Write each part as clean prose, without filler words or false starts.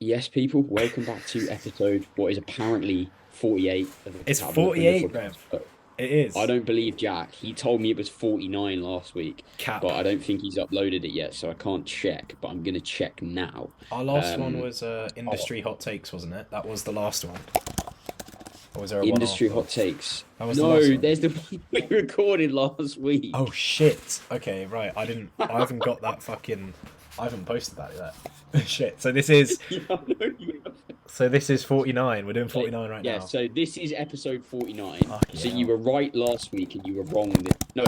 Yes, people, welcome back to episode what is apparently 48 of the It's Catabolic Window 48, podcast. Rev. But It I is. don't believe Jack. He told me it was 49 last week, Cap. but I don't think he's uploaded it yet, so I can't check. But I'm gonna check now. Our last one Um, was oh, industry hot takes, wasn't it? That was the last one. Or was there a one industry after? hot takes. That was the last No, one. there's the one we recorded last Oh week. shit. Okay, right. I haven't got that fucking. I haven't posted that yet. Shit. Yeah, I know you have. So this is 49. We're doing Okay, 49 right yeah, now. so this is episode 49. Fucking So you hell. were right last week and you were wrong. No,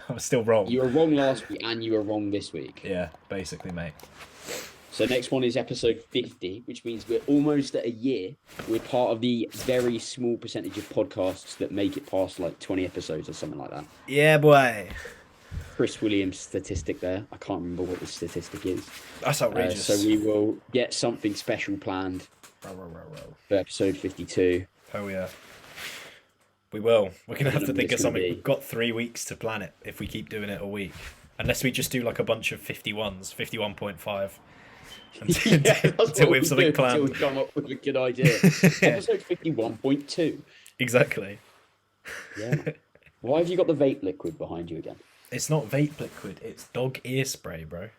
I'm still wrong. you were wrong last week and you were wrong this week. Yeah, basically, mate. So next one is episode 50, which means we're almost at a year. We're part of the very small percentage of podcasts that make it past like 20 episodes or something like that. Yeah, boy. Chris Williams statistic there. I can't remember what the statistic is. That's So outrageous. we will get something special planned Row, row, row, row. for episode 52. Oh yeah. We will. We're I gonna don't have know to what think it's of going to something. be. We've got 3 weeks to plan it if we keep doing it a week. Unless we just do like a bunch of 51s, 51.5, Yeah, that's until what we have we do something until we planned. come up with a good idea. Yeah, Episode 51.2. exactly. Yeah. Why have you got the vape liquid behind you again? It's not vape liquid, it's dog ear spray, bro.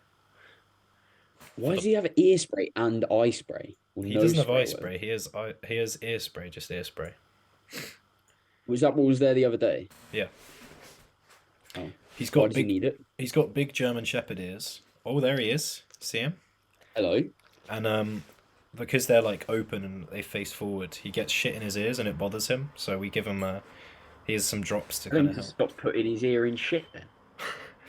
For Why the does he have ear spray and eye spray? Or He nose doesn't have eye spray, whatever? spray, he has ear spray, just ear spray. Was that what was there the other day? Yeah. Oh, He's why got does he big need it? he's got big German Shepherd ears. Oh, there he is. See him? Hello. And because they're like open and they face forward, he gets shit in his ears and it bothers him. So we give him here's some drops to I think kind he of just help. stop putting his ear in shit then.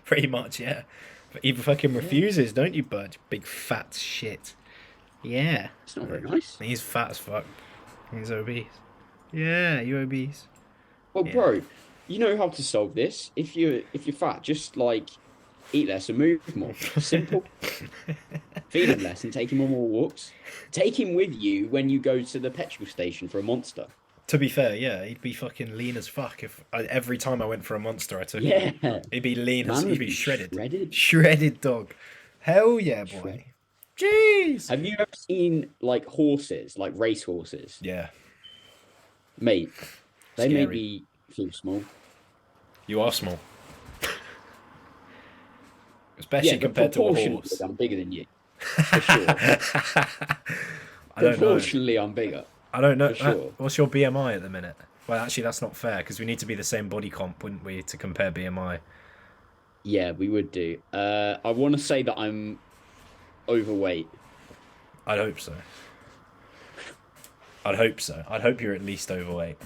Pretty much, yeah. But he fucking Yeah, refuses, don't you, bud? Big fat shit. Yeah. it's not very nice. He's fat as fuck. He's obese. Yeah, you obese. Well, Yeah. bro, you know how to solve this. If you're fat, just like eat less and move more. Simple. Feed him less and take him on more walks. Take him with you when you go to the petrol station for a monster. To be fair, yeah, he'd be fucking lean as fuck if every time I went for a monster I took him. Yeah, He'd be lean as man he'd would be be shredded. shredded. Shredded dog. Hell yeah, Shredded. boy. Jeez. Have you ever seen like horses, like race horses? Yeah, Mate, they make scary. me feel small. You are small. Yeah, Especially but compared to a proportionally, horse. I'm bigger than you, for sure. I don't know. Proportionally, I'm bigger, I don't know. for sure. What's your BMI at the minute? Well, actually, that's not fair because we need to be the same body comp, wouldn't we, to compare BMI? Yeah, we would do. I want to say that I'm overweight. I'd hope so. I'd hope so. I'd hope you're at least overweight.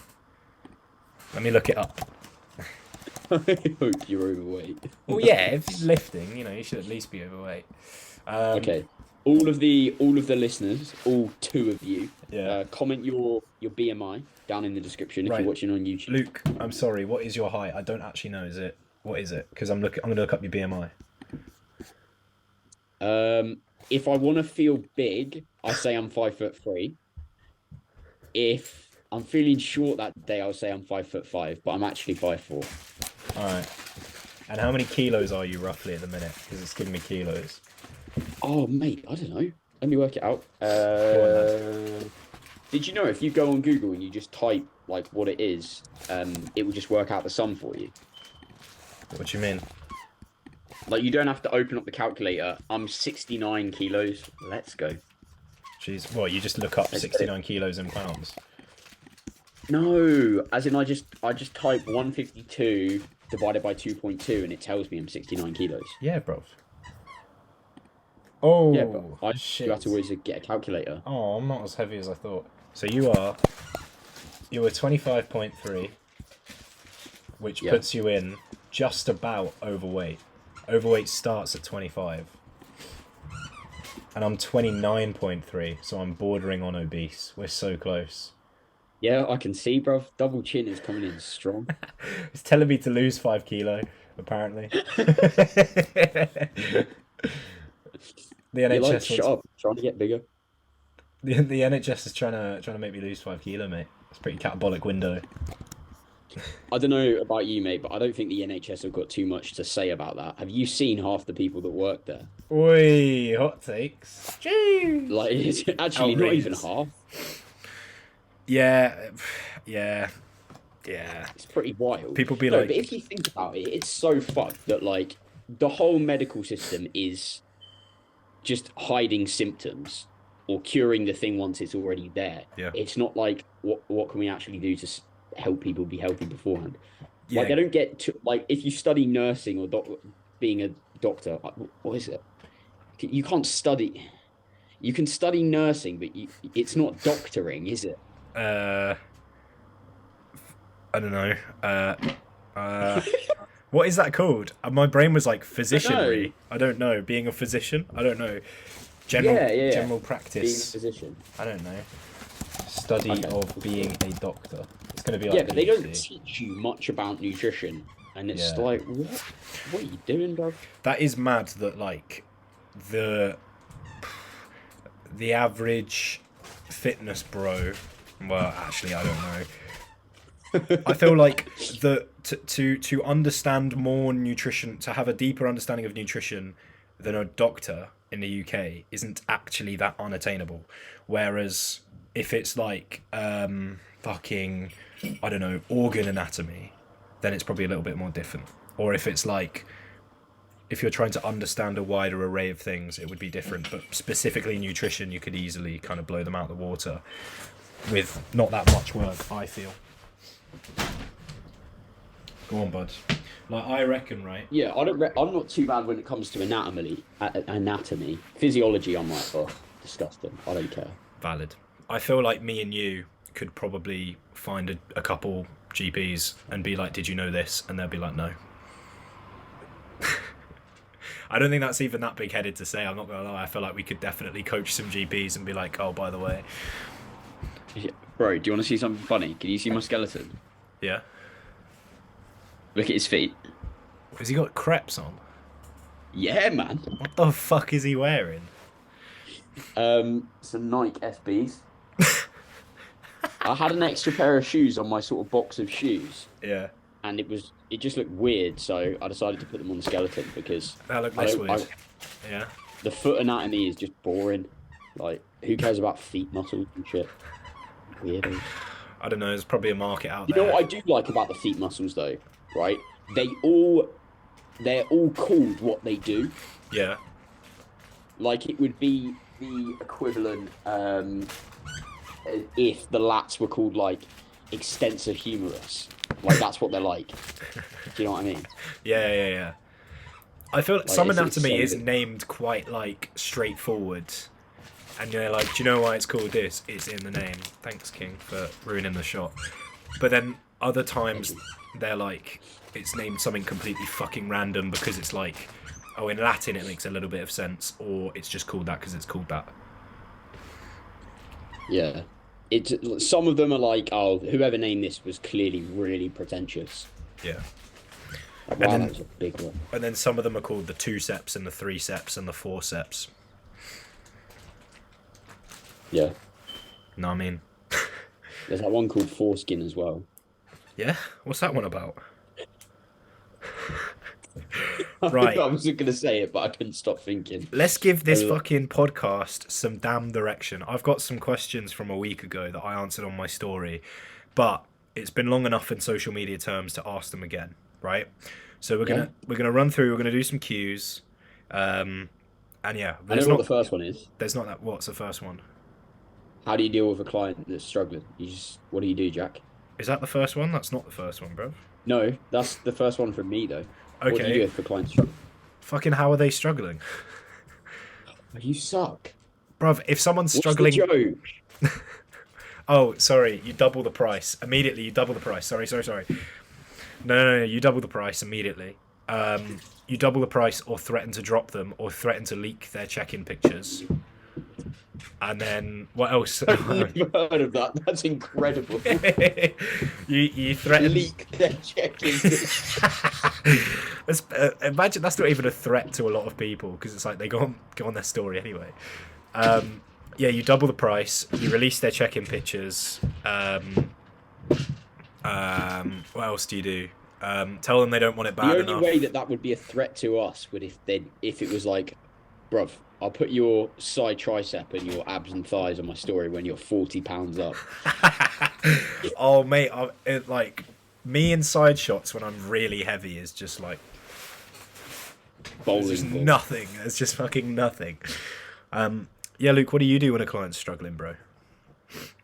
Let me look it up. I hope you're overweight. Well, yeah, if you're lifting, you should at least be overweight. Um, Okay. All of the listeners, all two of you, yeah. comment your BMI down in the description if you're Right, watching on YouTube. Luke. I'm sorry. What is your height? I don't actually know. Is it? What is it? Because I'm gonna look up your BMI. If I want to feel big, I say I'm 5'3". If I'm feeling short that day, I'll say I'm 5'5", but I'm actually 5'4". All right. And how many kilos are you roughly at the minute? Because it's giving me kilos. Oh, mate, I don't know. Let me work it out. Go on, lad. Did you know if you go on Google and you just type like what it is, it will just work out the sum for you. What do you mean? Like you don't have to open up the calculator. I'm 69 kilos. Let's go. Jeez. What? You just look up Let's get it. 69 kilos in pounds. No, as in I just type 152 divided by 2.2 and it tells me I'm 69 kilos. Yeah, bro. Yeah, but Oh, you have shit. to always get a calculator. Oh, I'm not as heavy as I thought. So you were 25.3, which Yeah. puts you in just about overweight. Overweight starts at 25. And I'm 29.3, so I'm bordering on obese. We're so close. Yeah, I can see, bruv. Double chin is coming in strong. It's telling me to lose 5 kilo, apparently. The You're like, NHS shut wants, up, trying to get bigger. the NHS is trying to make me lose 5 kilo, mate. It's a pretty catabolic window. I don't know about you, mate, but I don't think the NHS have got too much to say about that. Have you seen half the people that work there? Oi, hot takes. Jeez. Like, it's actually not even Outrageous. half. Yeah, yeah, yeah. It's pretty wild. People be No, but like, if you think about it, it's so fucked that like the whole medical system is just hiding symptoms or curing the thing once it's already there. yeah, It's not like what can we actually do to help people be healthy beforehand. Like yeah. they don't get to like if you study nursing or being a doctor, what is it? You can't study. You can study nursing, but it's not doctoring, is it? Uh, I don't know. Uh, what is that called? My brain was like I don't know. physicianry. I don't know. Being a physician. I don't know. General Yeah, yeah, yeah. general Being a practice. physician. I don't know. Study Okay. of being a doctor. It's gonna be Yeah, like but they don't PhD. teach you much about nutrition, and it's Yeah. like, what are you doing, bro? That is mad that like the the average fitness bro. Well, actually, I don't know. I feel like to understand more nutrition, to have a deeper understanding of nutrition than a doctor in the UK isn't actually that unattainable. Whereas if it's like fucking I don't know organ anatomy, then it's probably a little bit more different. Or if it's like if you're trying to understand a wider array of things, it would be different. But specifically nutrition, you could easily kind of blow them out the water with not that much work. I feel. Go on, bud. Like I reckon, right? Yeah, I don't. I'm not too bad when it comes to anatomy, physiology. I'm like, oh, disgusting. I don't care. Valid. I feel like me and you could probably find a couple GPs and be like, "Did you know this?" And they'll be like, "No." I don't think that's even that big headed to say. I'm not gonna lie. I feel like we could definitely coach some GPs and be like, "Oh, by the way, Yeah. Bro, do you want to see something funny? Can you see my skeleton? yeah." Look at his feet. Has he got crepes on? Yeah, man. What the fuck is he wearing? Some Nike SBs. I had an extra pair of shoes on my sort of box of shoes, Yeah, and it just looked weird, so I decided to put them on the skeleton because that looked I less don't. weird. Yeah, The foot anatomy is just boring. Like, who cares about feet muscles and shit? Weirdos. I don't know. There's probably a market out You know there. what I do like about the feet muscles though, right? They all they're all called what they do. Yeah, Like it would be the equivalent if the lats were called like extensor humerus. Like that's what they're like. Do you know what I mean? yeah. I feel like Like some it's anatomy so is good. named quite like straightforward, and you're like, do you know why it's called this? It's in the name. Thanks, King, for ruining the shot. But then other times they're like, it's named something completely fucking random because it's like, oh, in Latin it makes a little bit of sense, or it's just called that because it's called that. Yeah. It's some of them are like, oh, whoever named this was clearly really pretentious. Yeah. Like, And wow, then that was a big one. and then some of them are called the 2 seps and the 3 seps and the 4 seps. Yeah. Know what I mean? There's that one called foreskin as well. Yeah. What's that one about? I Right. wasn't gonna say it, but I couldn't stop thinking. Let's give this Uh, fucking podcast some damn direction. I've got some questions from a week ago that I answered on my story, but it's been long enough in social media terms to ask them again, right? So we're gonna run through. We're gonna do some cues, and yeah, I know what the first one is. there's not that. What's the first one? How do you deal with a client that's struggling? What do you do, Jack? Is that the first one? That's not the first one, bro. No, that's the first one from me though. What do you do Okay. if a client's struggling? Fucking how are they struggling, Oh, you suck. bruv? If someone's What's struggling, the joke? oh, sorry, you double the price immediately. You double the price. Sorry. No. You double the price immediately. You double the price, or threaten to drop them, or threaten to leak their check-in pictures. And then what else? I've never heard of that. That's incredible. you threaten. Leak their check-in. Imagine that's not even a threat to a lot of people because it's like they go on their story anyway. Yeah, you double the price. You release their check-in pictures. What else do you do? Tell them they don't want it The bad only way enough. that that would be a threat to us would if it was like, bruv, I'll put your side tricep and your abs and thighs on my story when you're 40 pounds up. Oh, mate, like me in side shots when I'm really heavy is just like there's just Bowling ball. nothing. There's just fucking nothing. Yeah, Luke, what do you do when a client's struggling, bro?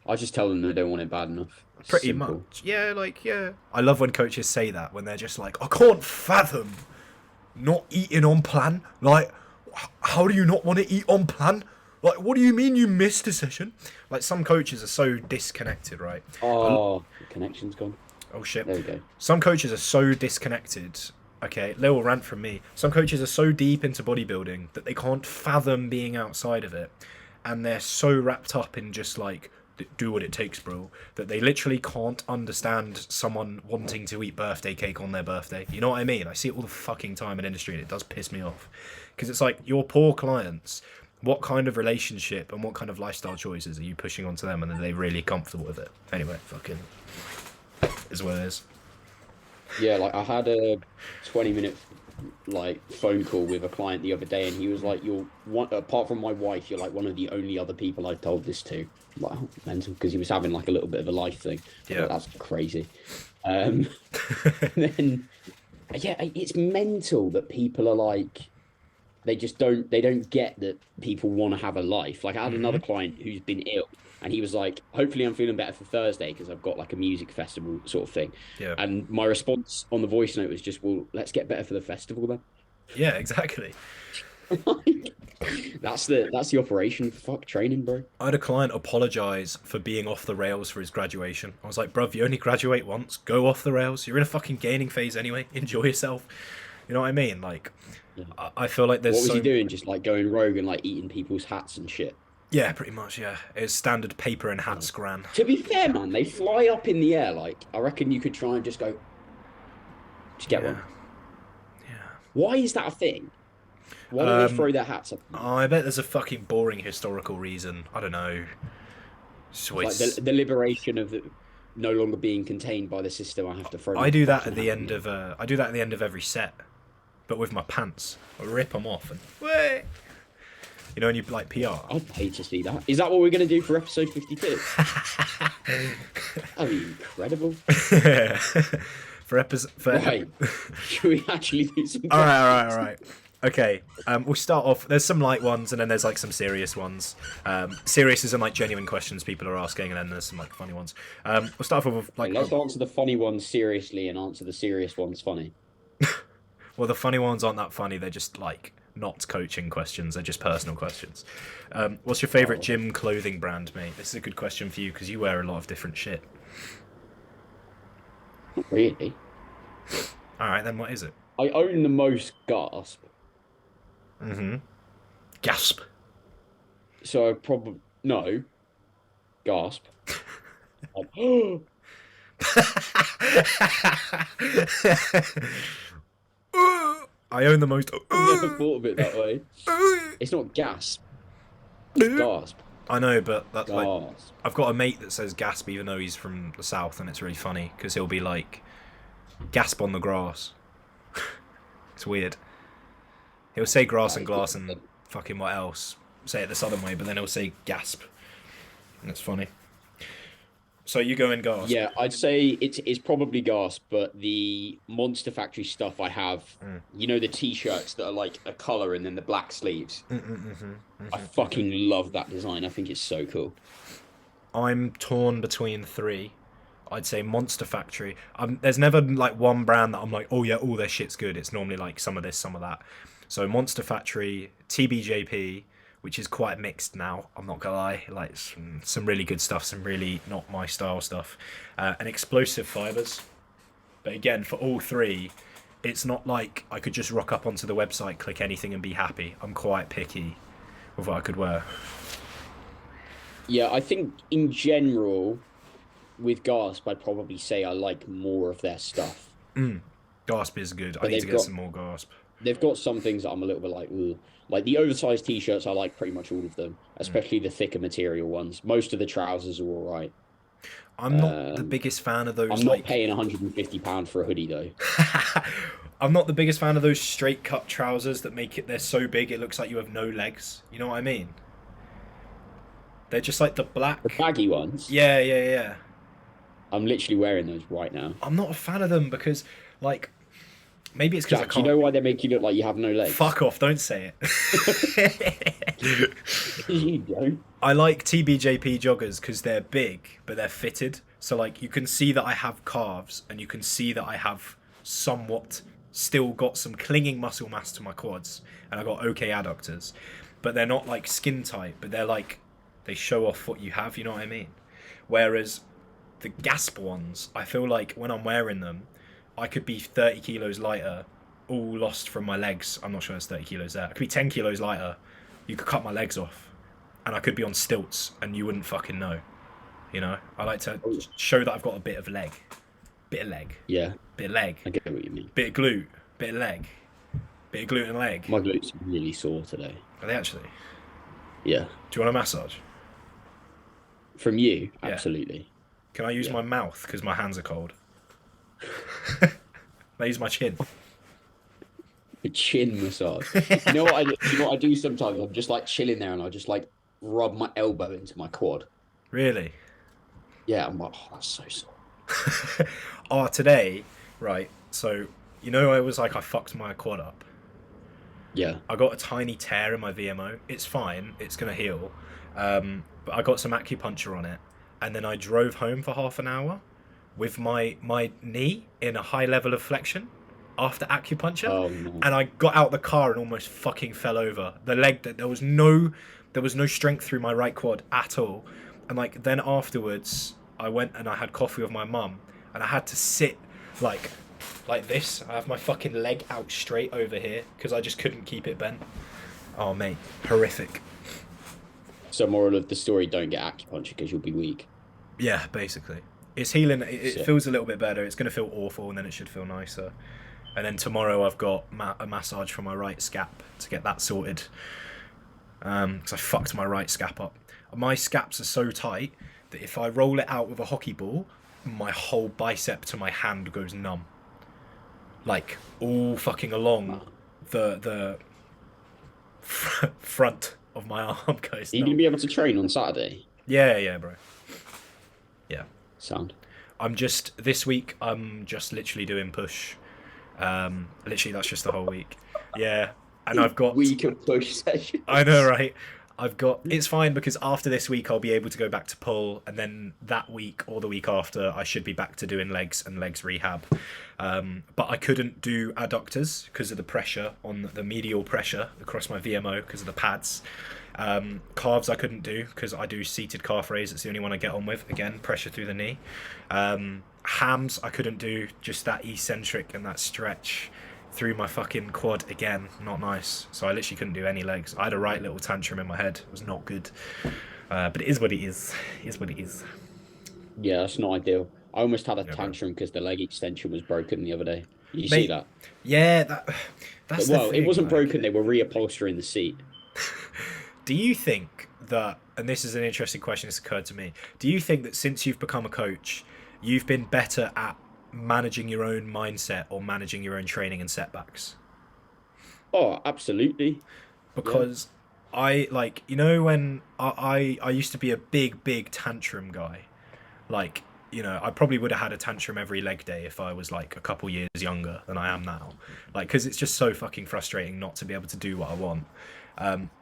I just tell them they don't want it bad enough. Pretty Simple. much. Yeah, like, yeah. I love when coaches say that, when they're just like, I can't fathom not eating on plan. Like, how do you not want to eat on plan? Like, what do you mean you missed a session? Like, some coaches are so disconnected, right? Oh, the connection's gone. Oh, shit. There we go. Some coaches are so disconnected. Okay, little rant from me. Some coaches are so deep into bodybuilding that they can't fathom being outside of it. And they're so wrapped up in just like, do what it takes, bro, that they literally can't understand someone wanting to eat birthday cake on their birthday. You know what I mean? I see it all the fucking time in industry and it does piss me off. Because it's like, your poor clients, what kind of relationship and what kind of lifestyle choices are you pushing onto them, and are they really comfortable with it? Anyway, fucking is what it is. Yeah, like I had a 20-minute like phone call with a client the other day, and he was like, "You're one apart from my wife, you're like one of the only other people I've told this to." I'm like, oh, mental, because he was having like a little bit of a life thing. I Yeah. thought, that's crazy. And then yeah, it's mental that people are like they don't get that people want to have a life. Like I had another client who's been ill, and he was like, hopefully I'm feeling better for Thursday because I've got like a music festival sort of thing. Yeah. And my response on the voice note was just, well, let's get better for the festival then. Yeah, exactly. Like, that's the operation. Fuck training, bro. I had a client apologise for being off the rails for his graduation. I was like, bruv, you only graduate once. Go off the rails. You're in a fucking gaining phase anyway. Enjoy yourself. You know what I mean? Like, Yeah. I feel like there's What was so... he doing? Just like going rogue and like eating people's hats and shit. Yeah, pretty much, yeah. It's standard paper and hat scran. To be fair, man, they fly up in the air. Like I reckon you could try and just get Yeah. one. Yeah. Why is that a thing? Why don't they throw their hats up? Oh, I bet there's a fucking boring historical reason. I don't know. So Like it's... the liberation of the no longer being contained by the system. I have to throw. I my do that fucking at the hat end in. of I do that at the end of every set, but with my pants. I rip them off and way. You know, when you like PR. I'd pay to see that. Is that what we're going to do for episode 52? That'd be incredible. for Right. Should we actually do some all right, all right. Okay, we'll start off. There's some light ones, and then there's like some serious ones. Serious is in like genuine questions people are asking, and then there's some like funny ones. We'll start off with like, Let's answer the funny ones seriously and answer the serious ones funny. well, the funny ones aren't that funny. They're just like not coaching questions. They're just personal questions. What's your favorite gym clothing brand, mate? This is a good question for you because you wear a lot of different shit. Not really. All right, then what is it? I own the most Gasp, Gasp. so I probably no Gasp. Like, I own the most. I've never thought of it that way. It's not Gasp. It's Gasp. I know, but that's like Gasp. I've got a mate that says gasp even though he's from the south, and it's really funny because he'll be like, gasp on the grass. It's weird. He'll say grass and glass and fucking what else? Say it the southern way, but then he'll say gasp, and it's funny. So you go in gasp. Yeah, I'd say it's probably Gasp, but the Monster Factory stuff I have, you know, the t-shirts that are like a color and then the black sleeves. I fucking love that design. I think it's so cool. I'm torn between three. I'd say Monster Factory. There's never like one brand that I'm like, oh yeah, all their shit's good. It's normally like some of this, some of that. So Monster Factory, TBJP, which is quite mixed now, I'm not gonna lie. Like some really good stuff, some really not my style stuff. And Explosive Fibers. But again, for all three, it's not like I could just rock up onto the website, click anything and be happy. I'm quite picky with what I could wear. Yeah, I think in general, with Gasp, I'd probably say I like more of their stuff. Gasp is good. I But need to they've get got some more Gasp. they've got some things that I'm a little bit like, ugh. Like the oversized t-shirts, I like pretty much all of them, especially the thicker material ones. Most of the trousers are all right. I'm not the Um, biggest fan of those I'm not like paying £150 for a hoodie though. I'm not the biggest fan of those straight cut trousers that make it they're so big it looks like you have no legs. You know what I mean? They're just like the The black. baggy ones, Yeah, yeah, yeah. I'm literally wearing those right now. I'm not a fan of them because like maybe it's because I Jack, do you can't. know why they make you look like you have no legs? Fuck off! Don't say it. You don't. I like TBJP joggers because they're big, but they're fitted. So like you can see that I have calves, and you can see that I have somewhat still got some clinging muscle mass to my quads, and I got okay adductors. But they're not like skin tight, but they're like they show off what you have. You know what I mean? Whereas the Gasp ones, I feel like when I'm wearing them, I could be 30 kilos lighter, all lost from my legs. I'm not sure there's 30 kilos there. I could be 10 kilos lighter. You could cut my legs off and I could be on stilts and you wouldn't fucking know. You know, I like to Oh, show that I've got a bit of leg, yeah, bit of leg, I get what you mean. bit of glute, bit of leg, bit of glute and leg. My glutes are really sore today. Are they actually? Yeah. Do you want a massage? From you, Yeah. absolutely. Can I use Yeah. my mouth because my hands are cold? I use my chin. A chin massage. You know what I do? You know what I do sometimes? I'm just like chilling there and I just like rub my elbow into my quad. Really? Yeah, I'm like, oh, that's so sore. Oh, today, right? So you know, I was like, I fucked my quad up. Yeah. I got a tiny tear in my VMO. It's fine. It's gonna heal. But I got some acupuncture on it, and then I drove home for half an hour with my knee in a high level of flexion after acupuncture, Oh no. and I got out the car and almost fucking fell over. The leg that there was no strength through my right quad at all, and like then afterwards I went and I had coffee with my mum, and I had to sit like like this. I have my fucking leg out straight over here because I just couldn't keep it bent. Oh mate, horrific. So moral of the story, don't get acupuncture because you'll be weak. Yeah, basically. It's healing. It So, feels a little bit better. It's going to feel awful, and then it should feel nicer. And then tomorrow I've got a massage for my right scap to get that sorted. Because I fucked my right scap up. My scaps are so tight that if I roll it out with a hockey ball, my whole bicep to my hand goes numb. Like all fucking along wow. the front of my arm goes Are you going to numb. be able to train on Saturday? Yeah, yeah, bro. Yeah. Sound. I'm just this week. I'm just literally doing push. Literally, that's just the whole week. Yeah, and I've got. Week of push sessions. I know, right? I've got. It's fine because after this week, I'll be able to go back to pull, and then that week or the week after, I should be back to doing legs and legs rehab. But I couldn't do adductors because of the pressure on the medial pressure across my VMO because of the pads. Calves I couldn't do because I do seated calf raise. It's the only one I get on with. Again, pressure through the knee. Hams I couldn't do. Just that eccentric and that stretch through my fucking quad. Again, not nice. So I literally couldn't do any legs. I had a right little tantrum in my head. It was not good. But it is what it is. It is what it is. Yeah, that's not ideal. I almost had a Yeah, bro. tantrum because the leg extension was broken the other day. Did you see Mate, that? yeah, that's the Well, it thing. wasn't Like, broken. They were reupholstering the seat. do you think that, and this is an interesting question that's occurred to me, do you think that since you've become a coach, you've been better at managing your own mindset or managing your own training and setbacks? Oh, absolutely. Yeah. Because I like, you know, when I used to be a big tantrum guy. Like, you know, I probably would have had a tantrum every leg day if I was like a couple years younger than I am now. Like, because it's just so fucking frustrating not to be able to do what I want.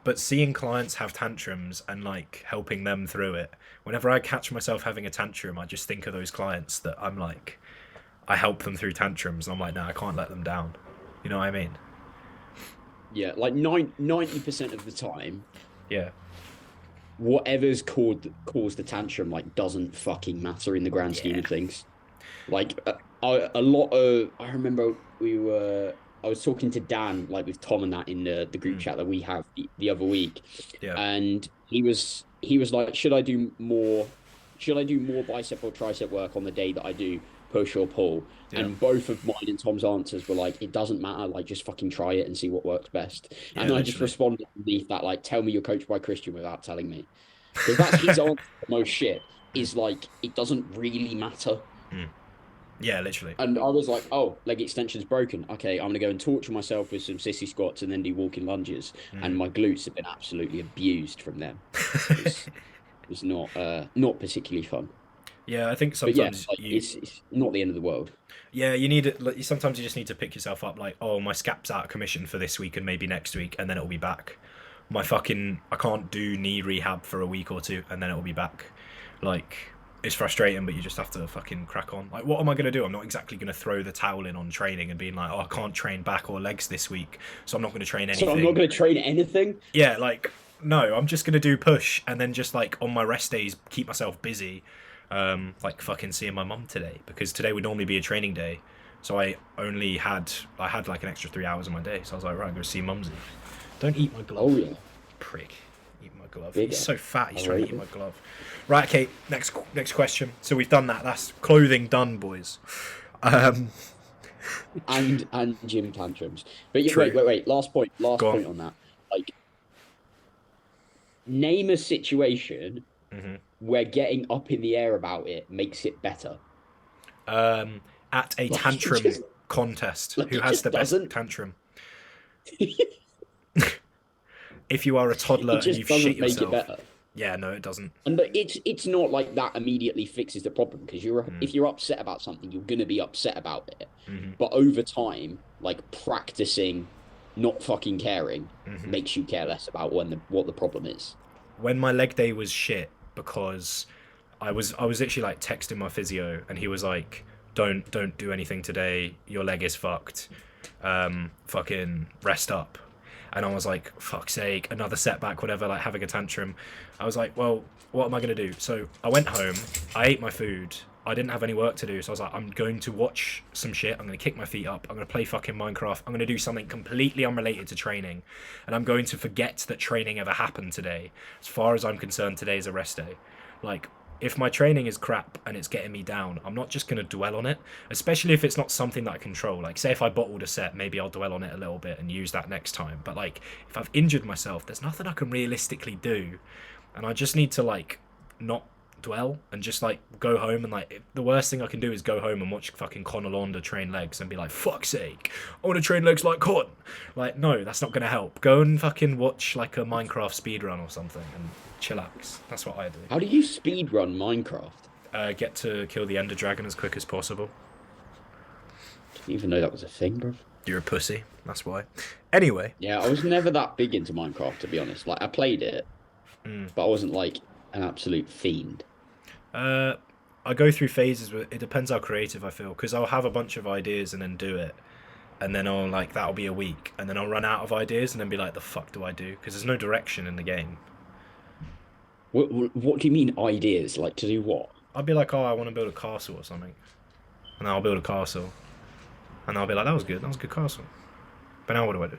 But seeing clients have tantrums and like helping them through it, whenever I catch myself having a tantrum, I just think of those clients that I'm like, I help them through tantrums. And I'm like, no, I can't let them down. You know what I mean? Yeah, like 90% of the time, Yeah. whatever's caused the tantrum like doesn't fucking matter in the grand scheme Yeah. of things. Like a lot of I remember I was talking to Dan like with Tom and that in the group Mm. chat that we have the other week, Yeah. and he was like, should I do more bicep or tricep work on the day that I do push or pull? Yeah. And both of mine and Tom's answers were like, it doesn't matter, like just fucking try it and see what works best. Yeah, And then I just literally. responded underneath that, like, tell me you're coached by Christian without telling me. Because that's his answer to most shit. is like it doesn't really matter. Mm. Yeah, literally. And I was like, oh, leg extension's broken. Okay, I'm gonna go and torture myself with some sissy squats and then do walking lunges. And Mm. my glutes have been absolutely abused from them. It's not particularly fun. Yeah, I think But yeah, sometimes like it's not the end of the world. yeah, you need it. Like, sometimes you just need to pick yourself up. Like, oh, my scap's out of commission for this week and maybe next week, and then it'll be back. I can't do knee rehab for a week or two, and then it'll be back. Like, it's frustrating, but you just have to fucking crack on. Like, what am I gonna do? I'm not exactly gonna throw the towel in on training and being like, oh, I can't train back or legs this week, so I'm not gonna train So anything. I'm not gonna train anything. Yeah, like, no, I'm just gonna do push and then just like on my rest days keep myself busy. Like fucking seeing my mum today because today would normally be a training day, so I had like an extra 3 hours in my day, so I was like, right, I'm gonna see mumsy. Don't eat my glove. Oh yeah, Prick. Eat my glove. bigger. He's so fat. He's I trying to rate eat my it. glove. Right. Okay. Next question. So we've done that. That's clothing done, boys. Um. And gym tantrums. But yeah, True. wait. Last Go on. point on that. Like, name a situation Hmm. where getting up in the air about it makes it better. At a Like it tantrum just contest, like who it has just the best doesn't. tantrum? If you are a It toddler and just you've shit doesn't make it yourself. better. Yeah. No, it doesn't. And but it's not like that immediately fixes the problem because Mm. if you're upset about something, you're gonna be upset about it. Hmm. But over time, like practicing not fucking caring Hmm. makes you care less about what the problem is. When my leg day was shit because I was literally like texting my physio and he was like, don't do anything today. Your leg is fucked. Fucking rest up. And I was like, fuck's sake, another setback, whatever, like having a tantrum. I was like, well, what am I gonna do? So I went home, I ate my food, I didn't have any work to do, so I was like, I'm going to watch some shit, I'm gonna kick my feet up, I'm gonna play fucking Minecraft, I'm gonna do something completely unrelated to training, and I'm going to forget that training ever happened today. As far as I'm concerned, today is a rest day. Like, if my training is crap and it's getting me down, I'm not just going to dwell on it, especially if it's not something that I control. Like, say if I bottled a set, maybe I'll dwell on it a little bit and use that next time. But, like, if I've injured myself, there's nothing I can realistically do. And I just need to, like, not dwell and just, like, go home. And, like, the worst thing I can do is go home and watch fucking Conor Londa train legs and be like, fuck's sake, I want to train legs like Con. Like, no, that's not going to help. Go and fucking watch, like, a Minecraft speedrun or something and chillax. That's what I do. How do you speed run Minecraft? Get to kill the Ender Dragon as quick as possible. Didn't even know that was a thing, bro. You're a pussy. That's why. Anyway. Yeah, I was never that big into Minecraft, to be honest. Like, I played it, Mm. but I wasn't like an absolute fiend. Uh, I go through phases. It depends how creative I feel, because I'll have a bunch of ideas and then do it, and then I'll like that'll be a week, and then I'll run out of ideas and then be like, the fuck do I do? Because there's no direction in the game. What do you mean ideas? Like to do what? I'll be like, oh, I want to build a castle or something, and then I'll build a castle, and I'll be like, that was good. That was a good castle. But now what do I do?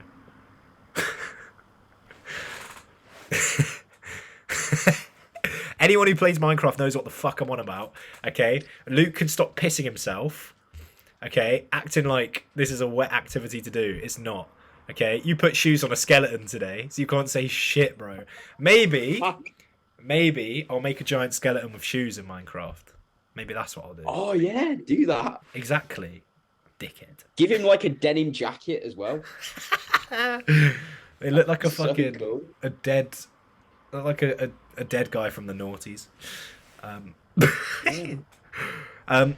Anyone who plays Minecraft knows what the fuck I'm on about. Okay, Luke can stop pissing himself. Okay, acting like this is a wet activity to do. It's not. Okay, you put shoes on a skeleton today, so you can't say shit, bro. Maybe I'll make a giant skeleton with shoes in Minecraft. Maybe that's what I'll do. Oh yeah, do that. Exactly, dickhead. Give him like a denim jacket as well. They look like a So fucking cool. a dead, like a dead guy from the noughties. Um, Yeah.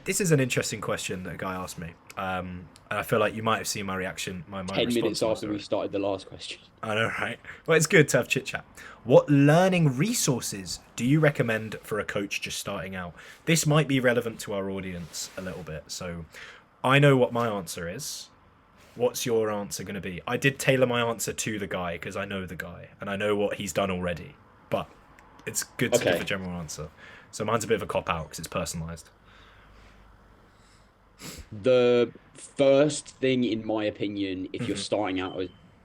this is an interesting question that a guy asked me. And I feel like you might have seen my reaction, my 10 response minutes to after we it. started the last question. I know, right? Well, it's good to have chit chat. What learning resources do you recommend for a coach just starting out? This might be relevant to our audience a little bit. So I know what my answer is. What's your answer going to be? I did tailor my answer to the guy because I know the guy and I know what he's done already. But it's good to give Okay. a general answer. So mine's a bit of a cop out because it's personalized. The first thing, in my opinion, if you're Mhm. starting out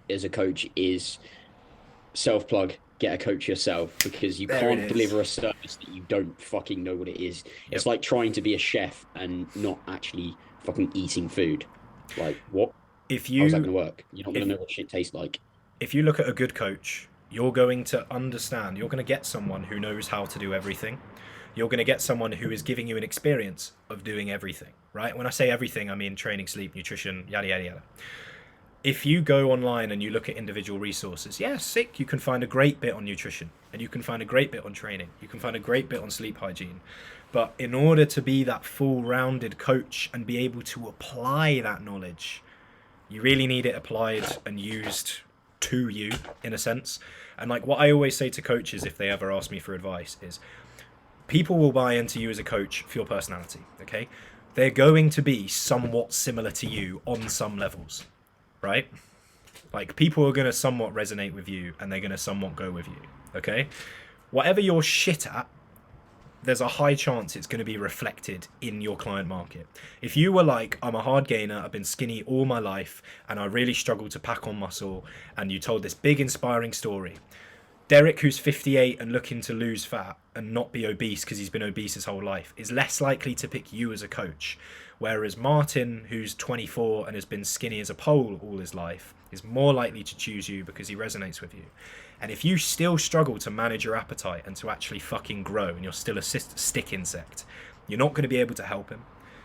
as a coach, is self plug. Get a coach yourself because you There it can't is. deliver a service that you don't fucking know what it is. It's Yep. like trying to be a chef and not actually fucking eating food. Like, what? If How's that going you to work? You're not going if to know what shit tastes like. if you look at a good coach, you're going to understand, you're going to get someone who knows how to do everything. You're going to get someone who is giving you an experience of doing everything, right? When I say everything, I mean training, sleep, nutrition, yada, yada, yada. If you go online and you look at individual resources, yeah, sick, you can find a great bit on nutrition, and you can find a great bit on training, you can find a great bit on sleep hygiene. But in order to be that full rounded coach and be able to apply that knowledge, you really need it applied and used to you, in a sense. And like what I always say to coaches if they ever ask me for advice is, people will buy into you as a coach for your personality, okay? They're going to be somewhat similar to you on some levels, right? Like, people are going to somewhat resonate with you and they're going to somewhat go with you, okay? Whatever you're shit at, there's a high chance it's going to be reflected in your client market. If you were like, I'm a hard gainer, I've been skinny all my life, and I really struggle to pack on muscle, and you told this big inspiring story, Derek, who's 58 and looking to lose fat and not be obese because he's been obese his whole life, is less likely to pick you as a coach. Whereas Martin, who's 24 and has been skinny as a pole all his life, is more likely to choose you because he resonates with you. And if you still struggle to manage your appetite and to actually fucking grow, and you're still a stick insect, you're not going to be able to help him.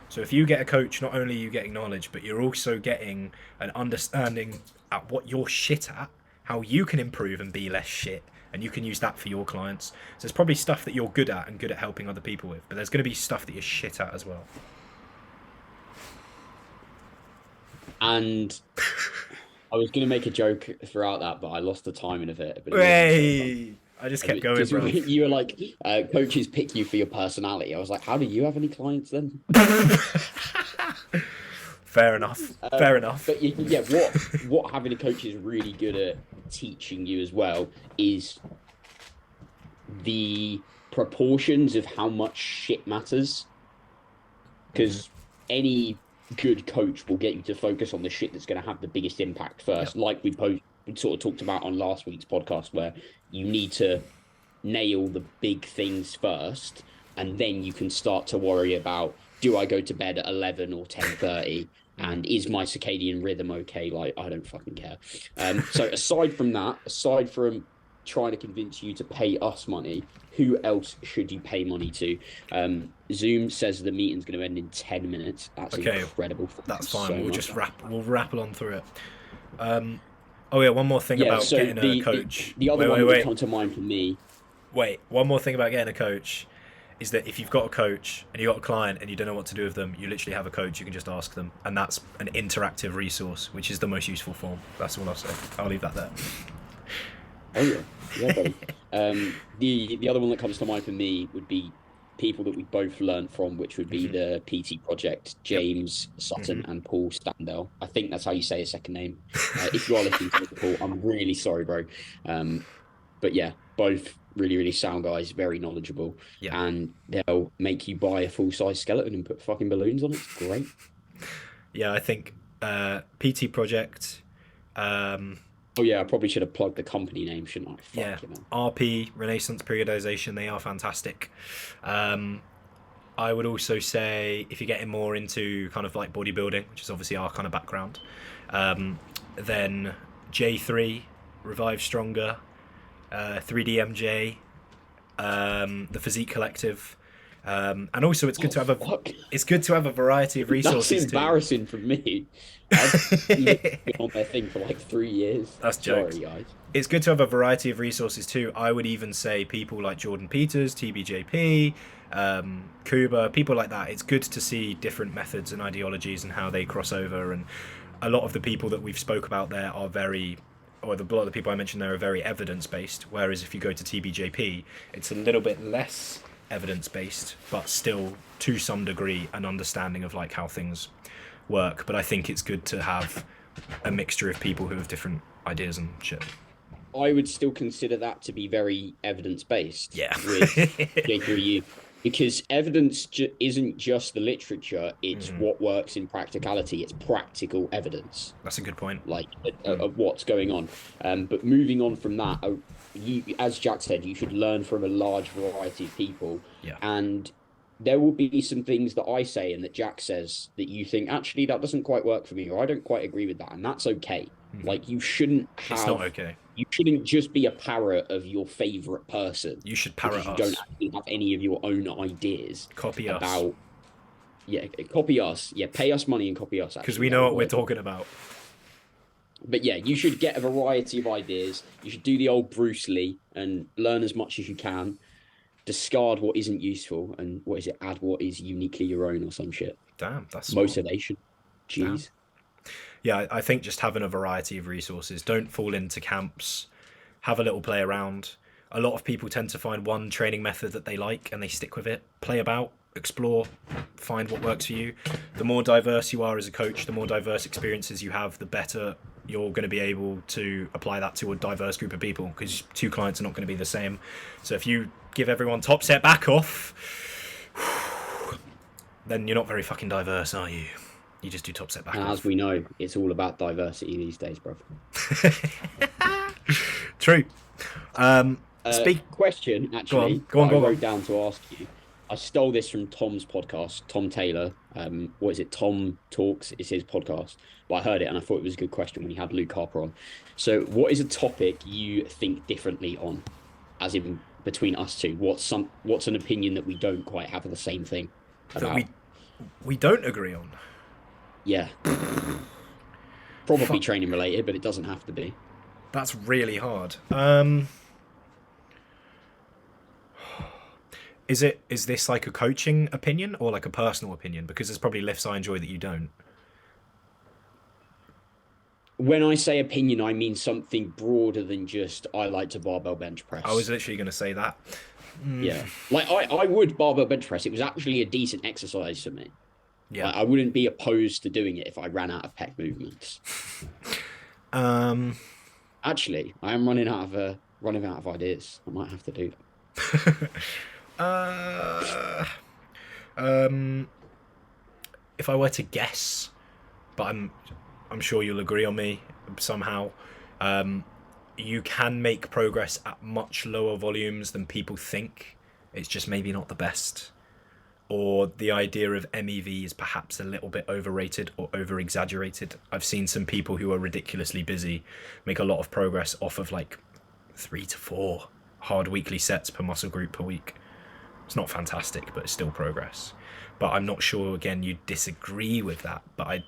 So if you get a coach, not only are you getting knowledge, but you're also getting an understanding at what you're shit at, how you can improve and be less shit, and you can use that for your clients. So there's probably stuff that you're good at and good at helping other people with, but there's going to be stuff that you're shit at as well. And I was going to make a joke throughout that, but I lost the timing of it. But Hey, I just kept going, bro. You were like, coaches pick you for your personality. I was like, how do you have any clients then? Fair enough. Fair enough. But yeah, what having a coach is really good at teaching you as well is the proportions of how much shit matters. Because any good coach will get you to focus on the shit that's going to have the biggest impact first. Yep. Like we sort of talked about on last week's podcast, where you need to nail the big things first, and then you can start to worry about, do I go to bed at 11 or 10:30? And is my circadian rhythm okay? Like, I don't fucking care. So aside from that, aside from trying to convince you to pay us money, who else should you pay money to? Zoom says the meeting's going to end in 10 minutes. That's okay. Incredible. That's fine. We'll rattle on through it. Oh yeah, one more thing about getting a coach. The other one that comes to mind for me. Wait, one more thing about getting a coach is that if you've got a coach and you've got a client and you don't know what to do with them, you literally have a coach, you can just ask them. And that's an interactive resource, which is the most useful form. That's all I'll say. I'll leave that there. Oh yeah, yeah, buddy. The other one that comes to mind for me would be people that we both learned from, which would be the PT Project, James Sutton and Paul Standell. I think that's how you say his second name. If you are listening to Paul, I'm really sorry, bro. But yeah, both really, really sound guys, very knowledgeable. Yeah. And they'll make you buy a full-size skeleton and put fucking balloons on it. It's great. Yeah, I think PT Project... Oh yeah, I probably should have plugged the company name, shouldn't I? Yeah, RP, Renaissance Periodization, they are fantastic. I would also say, if you're getting more into kind of like bodybuilding, which is obviously our kind of background, then J3, Revive Stronger, 3DMJ, the Physique Collective, and also it's good to have a variety of resources. That's embarrassing for me. I've been on their thing for like 3 years. That's jokes. Sorry, guys. It's good to have a variety of resources too. I would even say people like Jordan Peters, TBJP, Kuba, people like that. It's good to see different methods and ideologies and how they cross over. And a lot of the people that we've spoke about there are a lot of the people I mentioned there are very evidence-based. Whereas if you go to TBJP, it's a little bit less evidence-based, but still to some degree an understanding of like how things work. But I think it's good to have a mixture of people who have different ideas and shit. I would still consider that to be very evidence-based. Yeah. With J3U, because evidence isn't just the literature, it's what works in practicality. It's practical evidence. That's a good point. Like of what's going on. But moving on from that, as Jack said, you should learn from a large variety of people. Yeah. And there will be some things that I say and that Jack says that you think, actually, that doesn't quite work for me, or I don't quite agree with that. And that's okay. Like, you shouldn't have... It's not okay. You shouldn't just be a parrot of your favorite person You should because parrot you don't us. actually have any of your own ideas Copy us. about. Yeah, copy us. Yeah, pay us money and copy us. Because Actually, we that know would what we're work. talking about. But yeah, you should get a variety of ideas. You should do the old Bruce Lee and learn as much as you can. Discard what isn't useful and what is it? Add what is uniquely your own or some shit. Damn, that's smart. Motivation. Damn. Jeez. Yeah, I think just having a variety of resources. Don't fall into camps. Have a little play around. A lot of people tend to find one training method that they like and they stick with it. Play about, explore, find what works for you. The more diverse you are as a coach, the more diverse experiences you have, the better you're going to be able to apply that to a diverse group of people, because two clients are not going to be the same. So if you give everyone top set back off, then you're not very fucking diverse, are you? You just do top set back And off. as we know, it's all about diversity these days, bro. True. Speak. Question, actually, Go on, that I go on. wrote down to ask you. I stole this from Tom's podcast, Tom Taylor. What is it? Tom Talks is his podcast. But I heard it and I thought it was a good question when he had Luke Harper on. So, what is a topic you think differently on, as in between us two? What's an opinion that we don't quite have the same thing That about? we don't agree on. Yeah, probably Fuck. training related, but it doesn't have to be. That's really hard. Is this like a coaching opinion or like a personal opinion? Because there's probably lifts I enjoy that you don't. When I say opinion, I mean something broader than just I like to barbell bench press. I was literally going to say that. Yeah, like I would barbell bench press. It was actually a decent exercise for me. Yeah. Like, I wouldn't be opposed to doing it if I ran out of pec movements. Um. Actually, I am running out of ideas. I might have to do uh, um. If I were to guess, but I'm sure you'll agree on me somehow. You can make progress at much lower volumes than people think. It's just maybe not the best. Or the idea of MEV is perhaps a little bit overrated or over exaggerated. I've seen some people who are ridiculously busy make a lot of progress off of like 3 to 4 hard weekly sets per muscle group per week. It's not fantastic, but it's still progress. But I'm not sure, again, you disagree with that. But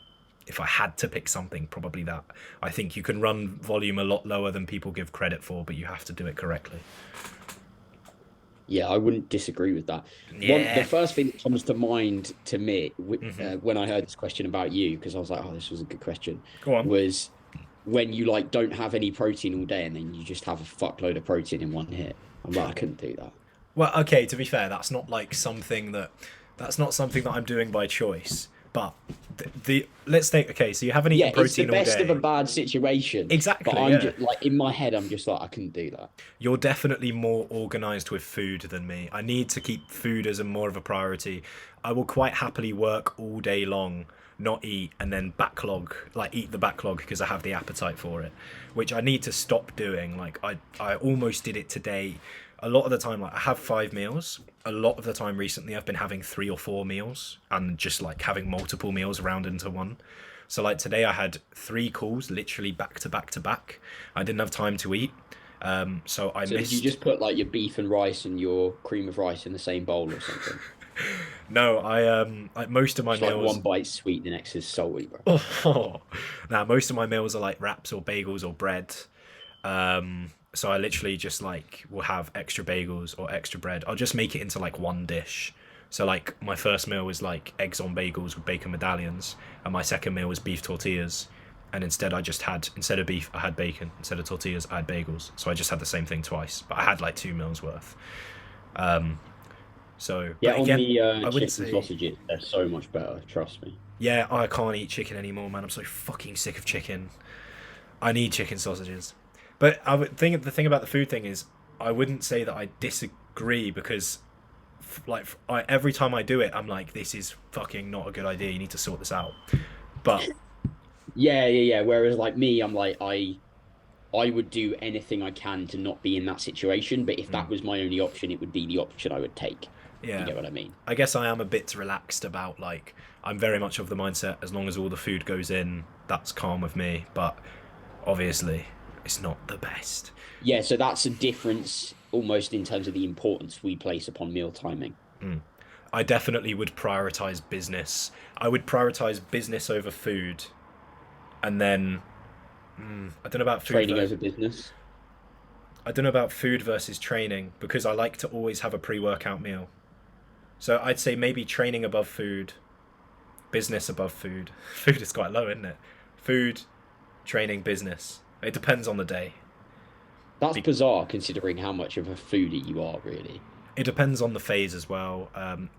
if I had to pick something, probably that. I think you can run volume a lot lower than people give credit for, but you have to do it correctly. Yeah, I wouldn't disagree with that. Yeah. The first thing that comes to mind to me when I heard this question about you, because I was like, oh, this was a good question, Go on. was when you like don't have any protein all day and then you just have a fuckload of protein in one hit. I'm like, I couldn't do that. Well, okay, to be fair, that's not something that I'm doing by choice. But let's think. Okay, so you haven't eaten protein all day. It's the best of a bad situation. Exactly. But I'm yeah. just like in my head, I'm just like I couldn't do that. You're definitely more organised with food than me. I need to keep food as more of a priority. I will quite happily work all day long, not eat, and then eat the backlog because I have the appetite for it, which I need to stop doing. Like I almost did it today. A lot of the time, like I have 5 meals. A lot of the time recently, I've been having 3 or 4 meals and just like having multiple meals round into one. So like today, I had 3 calls literally back to back to back. I didn't have time to eat, so I missed. Did you just put like your beef and rice and your cream of rice in the same bowl or something? No, like most of my It's meals. like one bite's sweet, the next is salty, bro. Now most of my meals are like wraps or bagels or bread. So I literally just like will have extra bagels or extra bread. I'll just make it into like one dish. So like my first meal was like eggs on bagels with bacon medallions, and my second meal was beef tortillas. And instead of beef, I had bacon. Instead of tortillas, I had bagels. So I just had the same thing twice, but I had like 2 meals worth. So Yeah, but again, on I the wouldn't chicken say. sausages, they're so much better. Trust me. Yeah, I can't eat chicken anymore, man. I'm so fucking sick of chicken. I need chicken sausages. But the thing about the food thing is, I wouldn't say that I disagree because, every time I do it, I'm like, this is fucking not a good idea. You need to sort this out. But Yeah. Whereas like me, I'm like I would do anything I can to not be in that situation. But if that was my only option, it would be the option I would take. yeah, You get what I mean? I guess I am a bit relaxed about I'm very much of the mindset as long as all the food goes in, that's calm with me. But obviously, It's not the best. Yeah, so that's a difference almost in terms of the importance we place upon meal timing. I definitely would prioritize business. I would prioritize business over food, and then I don't know about food Training versus over business. training because I like to always have a pre-workout meal. So I'd say maybe training above food, business above food. Food is quite low, isn't it? Food, training, business. It depends on the day. That's Be- bizarre considering how much of a foodie you are, really. It depends on the phase as well.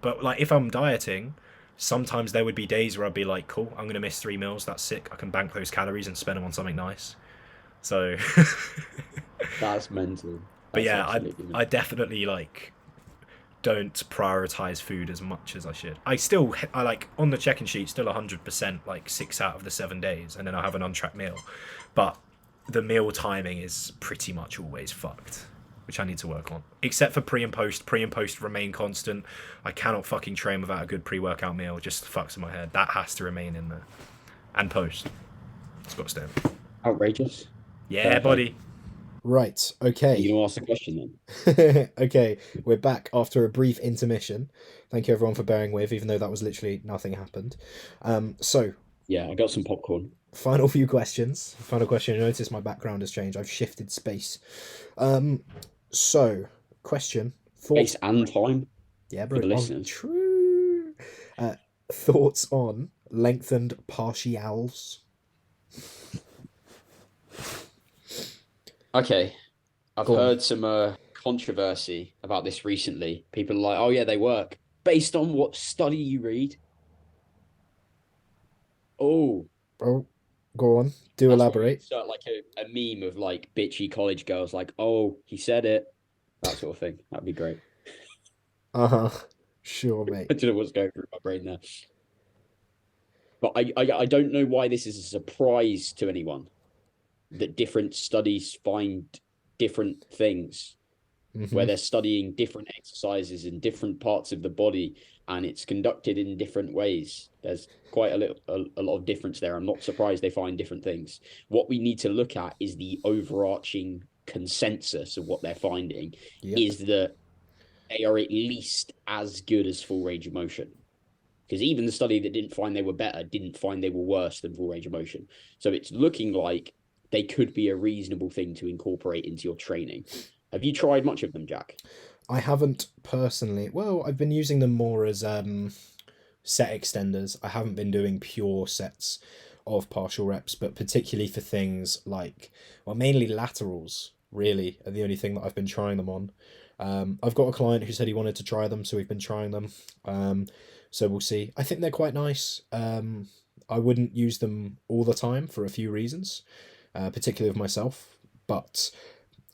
But like if I'm dieting, sometimes there would be days where I'd be like, cool, I'm gonna miss 3 meals. That's sick. I can bank those calories and spend them on something nice. So, That's mental. but That's yeah, absolutely I mental. definitely like don't prioritize food as much as I should. I like on the check-in sheet still 100% like 6 out of the 7 days, and then I have an untracked meal. But the meal timing is pretty much always fucked, which I need to work on. Except for pre and post. Pre and post remain constant. I cannot fucking train without a good pre-workout meal. It just fucks in my head. That has to remain in there. And post. It's got to stay in. Outrageous. Yeah, Fair play. buddy. Right. Are you Okay. going to ask the question then? Okay. We're back after a brief intermission. Thank you everyone for bearing with, even though that was literally nothing happened. So Yeah, I got some popcorn. final few questions. Final question. You notice my background has changed. I've shifted space. Um. So question. Thoughts. Space and time Yeah, for bro. the Oh, listeners. true. Thoughts on lengthened partials. Okay, I've Go on. heard some controversy about this recently. People are like, oh, yeah, they work. Based on what study you read? Oh, Oh, go on. Do that's where we elaborate. insert like a meme of like bitchy college girls, like, oh, he said it. That sort of thing. That'd be great. Uh huh. Sure, mate. I don't know what's going through my brain there. But I don't know why this is a surprise to anyone that different studies find different things where Mhm. they're studying different exercises in different parts of the body and it's conducted in different ways. There's quite a lot of difference there. I'm not surprised they find different things. What we need to look at is the overarching consensus of what they're finding Yep. is that they are at least as good as full range of motion. Because even the study that didn't find they were better didn't find they were worse than full range of motion. So it's looking like they could be a reasonable thing to incorporate into your training. Have you tried much of them, Jack? I haven't personally. Well, I've been using them more as set extenders. I haven't been doing pure sets of partial reps, but particularly for things like, well, mainly laterals. Really, are the only thing that I've been trying them on. I've got a client who said he wanted to try them, so we've been trying them. So we'll see. I think they're quite nice. I wouldn't use them all the time for a few reasons, particularly with myself. But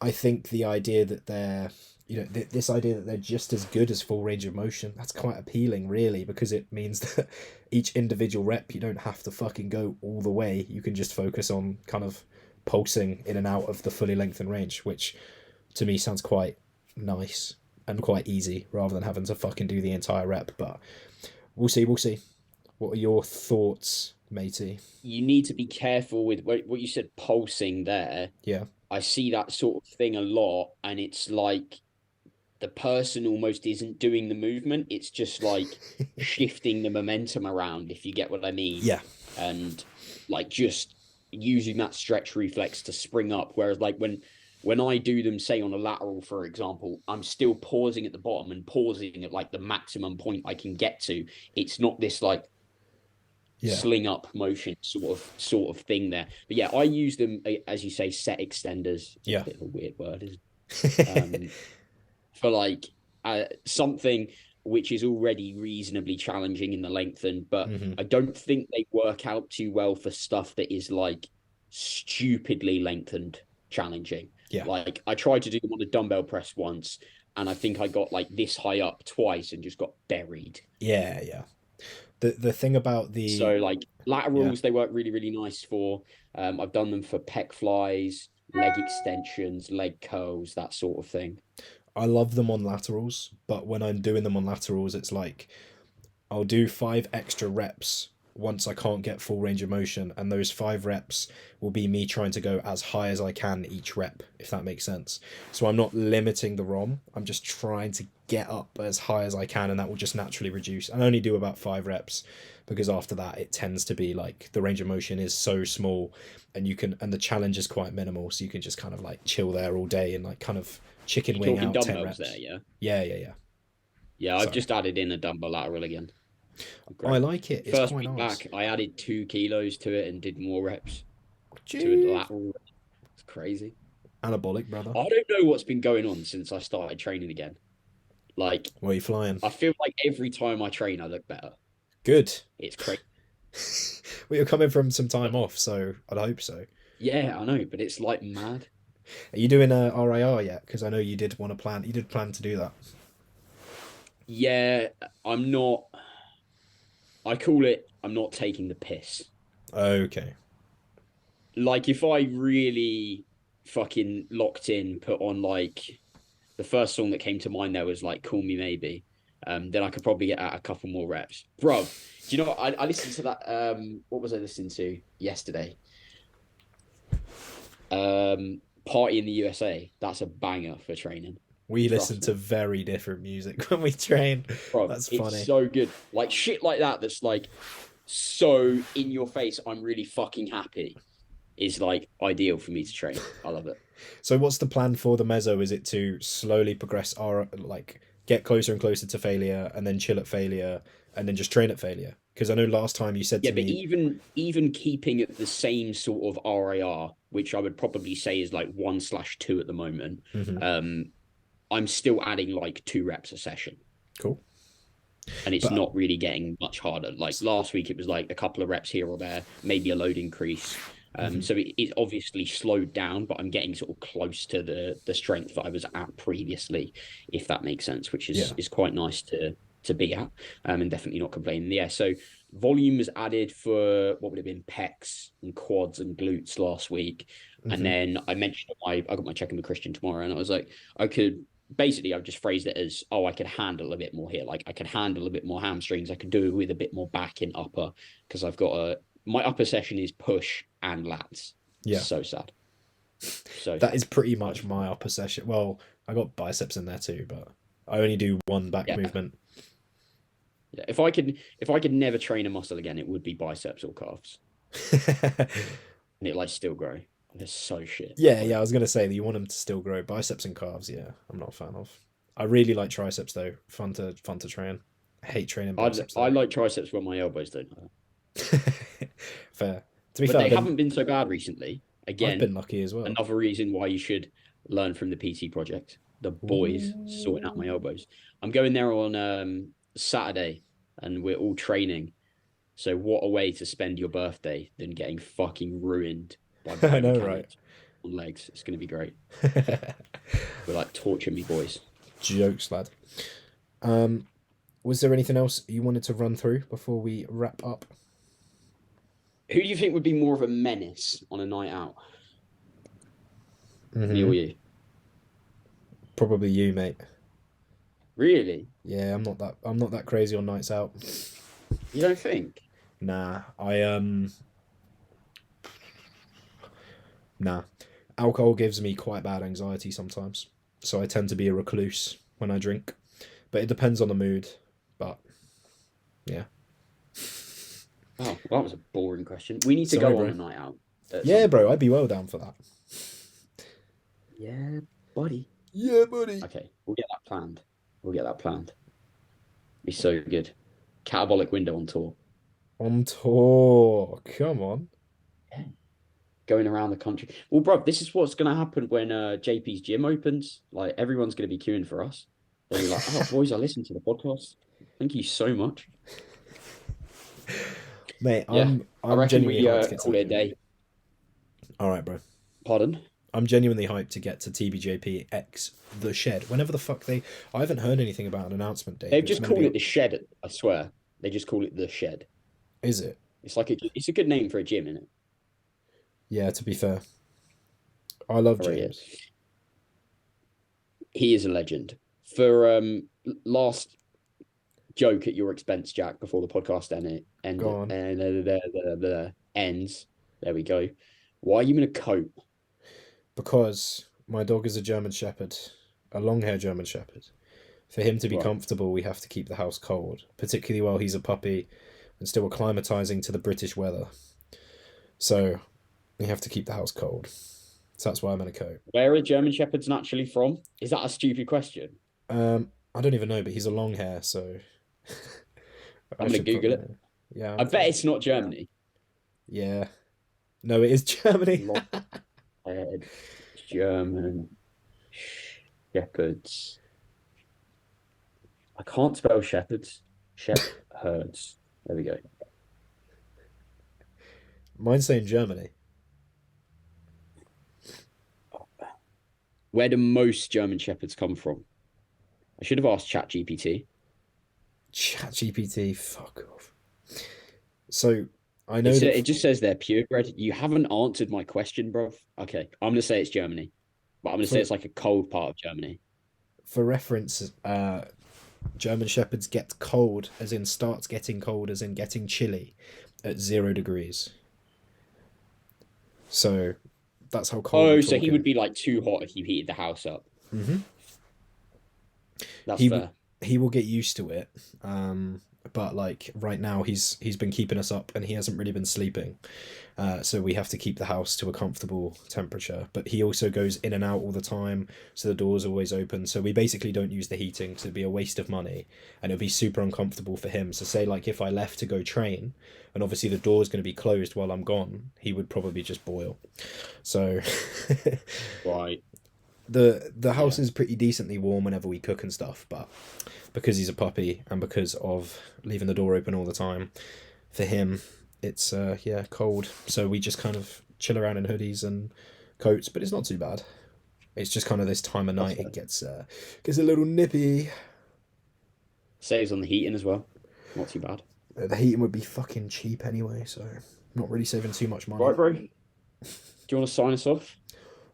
I think the idea that they're, this idea that they're just as good as full range of motion, that's quite appealing, really, because it means that each individual rep, you don't have to fucking go all the way. You can just focus on kind of pulsing in and out of the fully lengthened range, which to me sounds quite nice and quite easy rather than having to fucking do the entire rep. But we'll see, we'll see. What are your thoughts, matey? You need to be careful with what you said, pulsing there. Yeah. I see that sort of thing a lot, and it's like the person almost isn't doing the movement. It's just like shifting the momentum around, if you get what I mean. Yeah. And like just using that stretch reflex to spring up. Whereas like when I do them, say on a lateral, for example, I'm still pausing at the bottom and pausing at like the maximum point I can get to. It's not this like Yeah. sling up motion sort of thing there. But yeah, I use them as you say, set extenders. It's a Yeah. bit of a weird word, isn't it? For like something which is already reasonably challenging in the lengthen, but hmm I don't think they work out too well for stuff that is like stupidly lengthened challenging. Yeah. Like I tried to do them on a dumbbell press once, and I think I got like this high up twice and just got buried. Yeah. Yeah. The thing about So the like yeah, laterals, they work really, really nice for. I've done them for pec flies, leg extensions, leg curls, that sort of thing. I love them on laterals, but when I'm doing them on laterals, it's like I'll do 5 extra reps once I can't get full range of motion, and those 5 reps will be me trying to go as high as I can each rep, if that makes sense. So I'm not limiting the ROM, I'm just trying to get up as high as I can, and that will just naturally reduce. I only do about 5 reps because after that it tends to be like the range of motion is so small, and the challenge is quite minimal, so you can just kind of like chill there all day and like kind of chicken You're wing talking out 10 dumbbells there, reps. yeah? Yeah, yeah, yeah. Yeah, I've So just added in a dumbbell lateral again. I Great. like it. It's First quite week nice. back, I added 2 kilos to it and did more reps to a Jeez. lateral. It's crazy. Anabolic, brother. I don't know what's been going on since I started training again. Like, Where are you flying? I feel like every time I train, I look better. Good. It's crazy. Well, you're coming from some time off, so I'd hope so. Yeah, I know, but it's like mad. Are you doing a RIR yet? Because I know you did you did plan to do that. Yeah, I'm not. I call it. I'm not taking the piss. Okay. Like, if I really fucking locked in, put on like the first song that came to mind there was like "Call Me Maybe," then I could probably get out a couple more reps, bro. Do you know what? I listened to that? What was I listening to yesterday? Party in the USA. That's a banger for training. We listen Trust to me, very different music when we train. bro. That's It's funny. so good. Like shit like that. That's like so in your face. I'm really fucking happy. Is like ideal for me to train. I love it. So what's the plan for the meso? Is it to slowly progress our like get closer and closer to failure and then chill at failure and then just train at failure? Because I know last time you said Yeah, to but me, even keeping at the same sort of RAR, which I would probably say is like 1/2 at the moment, mhm, um, I'm still adding like 2 reps a session. cool. And it's But not really getting much harder. Like last week, it was like a couple of reps here or there, maybe a load increase. mhm, So it obviously slowed down, but I'm getting sort of close to the strength that I was at previously, if that makes sense, which yeah. is quite nice to be at, and definitely not complaining. Yeah, so volume was added for what would have been pecs and quads and glutes last week, and Mhm. then I mentioned I got my check-in with Christian tomorrow, and I was like, I could basically I've just phrased it as, oh, I could handle a bit more here. Like I could handle a bit more hamstrings. I could do it with a bit more back in upper because I've got my upper session is push and lats. Yeah. So sad. So That sad. is pretty So much sad. my upper session. Well, I got biceps in there too, but I only do one back Yeah. movement. Yeah. If I could never train a muscle again, it would be biceps or calves. And it like still grow. They're so shit. Yeah, Like yeah, I was gonna say that you want them to still grow. Biceps and calves, yeah, I'm not a fan of. I really like triceps though. Fun to train. I hate training biceps I though. like triceps when my elbows don't hurt. Fair. To be But fair, they haven't been so bad recently. I've Again, been lucky as well. another reason why you should learn from the PT project. The boys sorting out my Ooh. elbows. I'm going there on Saturday and we're all training. So what a way to spend your birthday than getting fucking ruined by I know, right? biomechanics on legs. It's going to be great. We're like torture me, boys. Jokes, lad. Um, was there anything else you wanted to run through before we wrap up? Who do you think would be more of a menace on a night out? Me Hmm. or you? Probably you, mate. Really? Yeah, I'm not that crazy on nights out. You don't think? Nah, nah. Alcohol gives me quite bad anxiety sometimes, so I tend to be a recluse when I drink. But it depends on the mood. But yeah. Oh, well, that was a boring question. We need to Sorry, go on bro. a night out at Yeah, some bro, point. I'd be well down for that. Yeah, buddy. Yeah, buddy. Okay, we'll get that planned. We'll get that planned. Be so good. Catabolic window on tour. On tour. Come on. Yeah. Going around the country. Well, bro, this is what's gonna happen when JP's gym opens. Like everyone's gonna be queuing for us. They'll be like, "Oh, boys, I listened to the podcast. Thank you so much." Mate, Yeah, I I'm reckon genuinely we hyped to get to call that it a gym. day. All right, bro. Pardon? I'm genuinely hyped to get to TBJP X the Shed. Whenever the fuck I haven't heard anything about an announcement date, They've but it's just meant to called be. it the Shed. I swear, they just call it the Shed. Is it? It's like it's a good name for a gym, isn't it? Yeah. To be fair, I love Already is. James. He is a legend. For last joke at your expense, Jack, before the podcast Go on. ends. There we go. Why are you in a coat? Because my dog is a German Shepherd, a long hair German Shepherd. For him to be Right. comfortable, we have to keep the house cold, particularly while he's a puppy and still acclimatizing to the British weather. So we have to keep the house cold. So that's why I'm in a coat. Where are German Shepherds naturally from? Is that a stupid question? I don't even know, but he's a long hair, so I I'm gonna should Google probably it. know. Yeah, I I'm bet fine. it's not Germany. Yeah. No, it is Germany. Long-haired German shepherds. I can't spell shepherds. Shepherds. There we go. Mine's saying Germany. Where do most German shepherds come from? I should have asked ChatGPT. ChatGPT, fuck off. So I know It that just says they're purebred. You haven't answered my question, bro. Okay, I'm gonna say it's Germany, but I'm gonna say for it's like a cold part of Germany. for reference, German Shepherds get cold, as in starts getting cold, as in getting chilly, at 0 degrees. So that's how cold we're Oh, so he would talking. be like too hot if you heated the house up. hmm That's He fair. he will get used to it, but like right now he's been keeping us up and he hasn't really been sleeping. So we have to keep the house to a comfortable temperature. But he also goes in and out all the time, so the door's always open. So we basically don't use the heating because it'd be a waste of money, and it'd be super uncomfortable for him. So say like if I left to go train, and obviously the door's going to be closed while I'm gone, he would probably just boil. So Right. the house Yeah. is pretty decently warm whenever we cook and stuff, but because he's a puppy and because of leaving the door open all the time, for him it's yeah, cold. So we just kind of chill around in hoodies and coats, but it's not too bad. It's just kind of this time of That's night fair. it gets a little nippy. Saves on the heating as well. Not too bad. The heating would be fucking cheap anyway, so not really saving too much Right, money. bro. Do you want to sign us off?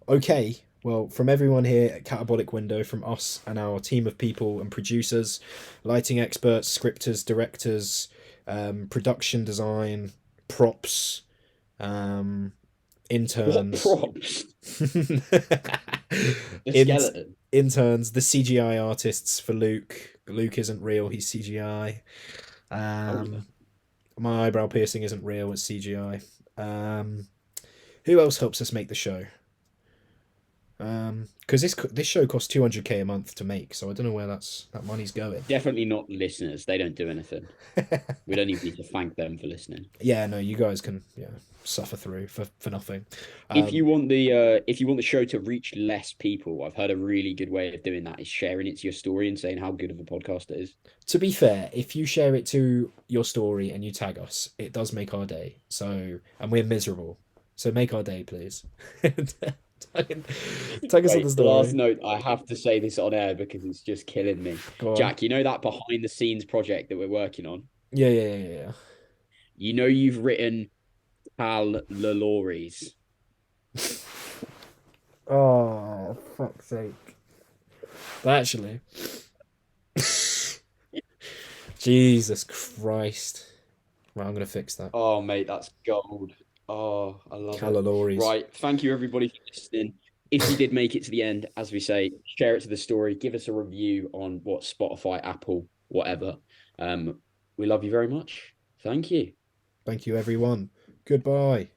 Okay, well, from everyone here at Catabolic Window, from us and our team of people and producers, lighting experts, scripters, directors, production design, props, um, What interns, props? The in, skeleton. interns, the CGI artists for Luke. Luke isn't real; he's CGI. Oh yeah. Um, my eyebrow piercing isn't real; it's CGI. Who else helps us make the show? Because this show costs 200K a month to make, so I don't know where that money's going. Definitely not listeners. They don't do anything. We don't even need to thank them for listening. Yeah, no, you guys can suffer through for nothing. If you Um, want the show to reach less people, I've heard a really good way of doing that is sharing it to your story and saying how good of a podcast it is. to be fair, if you share it to your story and you tag us, it does make our day. So, and we're miserable, so make our day, please. Tag us on the Wait, last story. note, I have to say this on air because it's just killing me. Go on. Jack, you know that behind the scenes project that we're working on? Yeah, yeah, yeah, yeah. You know you've written Cal Lalauries. Oh, fuck's sake. But actually, Jesus Christ. Right, I'm gonna fix that. Oh, mate, that's gold. Oh, I love it. Calories. Right. Thank you, everybody, for listening. If you did make it to the end, as we say, share it to the story, give us a review on what Spotify, Apple, whatever. We love you very much. Thank you. Thank you, everyone. Goodbye.